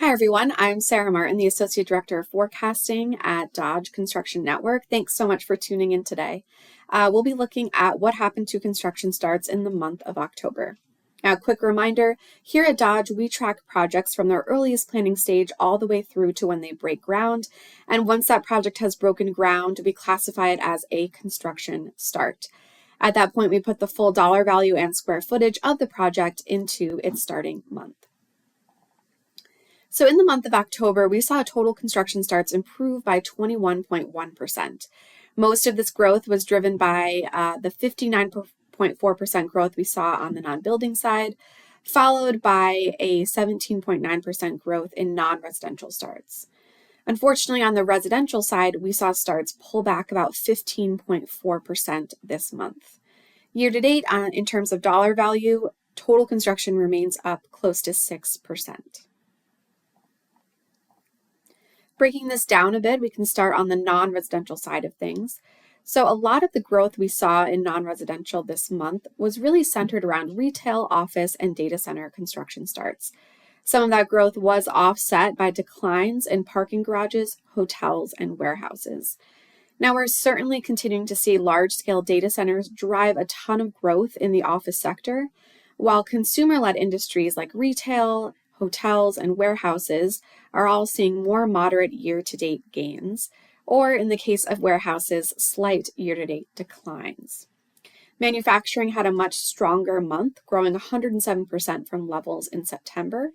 Hi, everyone. I'm Sarah Martin, the Associate Director of Forecasting at Dodge Construction Network. Thanks so much for tuning in today. We'll be looking at what happened to construction starts in the month of October. Now, a quick reminder, here at Dodge, we track projects from their earliest planning stage all the way through to when they break ground. And once that project has broken ground, we classify it as a construction start. At that point, we put the full dollar value and square footage of the project into its starting month. So in the month of October, we saw total construction starts improve by 21.1%. Most of this growth was driven by the 59.4% growth we saw on the non-building side, followed by a 17.9% growth in non-residential starts. Unfortunately, on the residential side, we saw starts pull back about 15.4% this month. Year to date, in terms of dollar value, total construction remains up close to 6%. Breaking this down a bit, we can start on the non-residential side of things. So a lot of the growth we saw in non-residential this month was really centered around retail, office, and data center construction starts. Some of that growth was offset by declines in parking garages, hotels, and warehouses. Now, we're certainly continuing to see large-scale data centers drive a ton of growth in the office sector, while consumer-led industries like retail, hotels, and warehouses are all seeing more moderate year-to-date gains, or in the case of warehouses, slight year-to-date declines. Manufacturing had a much stronger month, growing 107% from levels in September,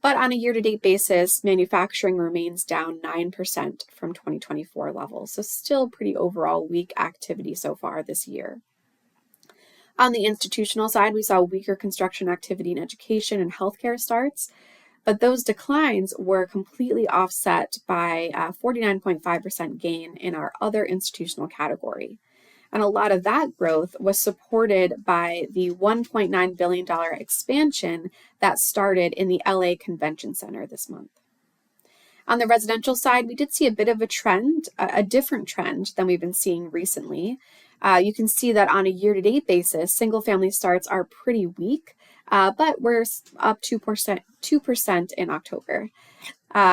but on a year-to-date basis, manufacturing remains down 9% from 2024 levels, so still pretty overall weak activity so far this year. On the institutional side, we saw weaker construction activity in education and healthcare starts, but those declines were completely offset by a 49.5% gain in our other institutional category. And a lot of that growth was supported by the $1.9 billion expansion that started in the LA Convention Center this month. On the residential side, we did see a bit of a trend, a different trend than we've been seeing recently. You can see that on a year-to-date basis, single-family starts are pretty weak, but we're up 2% in October.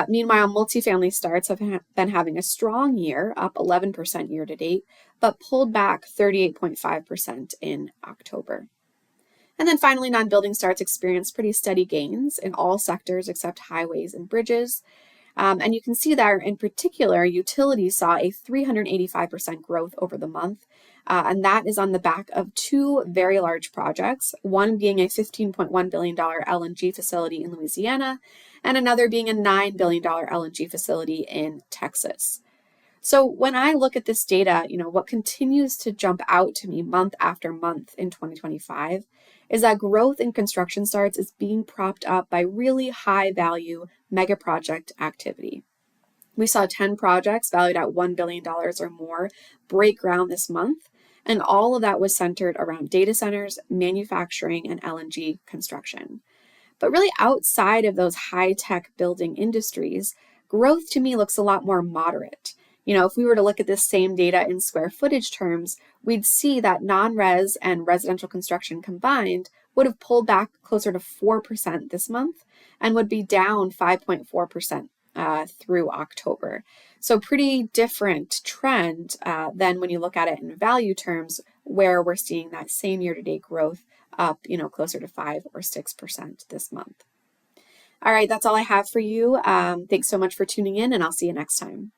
Meanwhile, multifamily starts have been having a strong year, up 11% year-to-date, but pulled back 38.5% in October. And then finally, non-building starts experienced pretty steady gains in all sectors except highways and bridges. And you can see that in particular, utilities saw a 385% growth over the month. And that is on the back of two very large projects, one being a $15.1 billion LNG facility in Louisiana, and another being a $9 billion LNG facility in Texas. So when I look at this data, what continues to jump out to me month after month in 2025 is that growth in construction starts is being propped up by really high value mega project activity. We saw 10 projects valued at $1 billion or more break ground this month, and all of that was centered around data centers, manufacturing, and LNG construction. But really outside of those high-tech building industries, growth to me looks a lot more moderate. If we were to look at this same data in square footage terms, we'd see that non-res and residential construction combined would have pulled back closer to 4% this month and would be down 5.4% through October. So pretty different trend than when you look at it in value terms, where we're seeing that same year-to-date growth up, closer to 5 or 6% this month. All right, that's all I have for you. Thanks so much for tuning in, and I'll see you next time.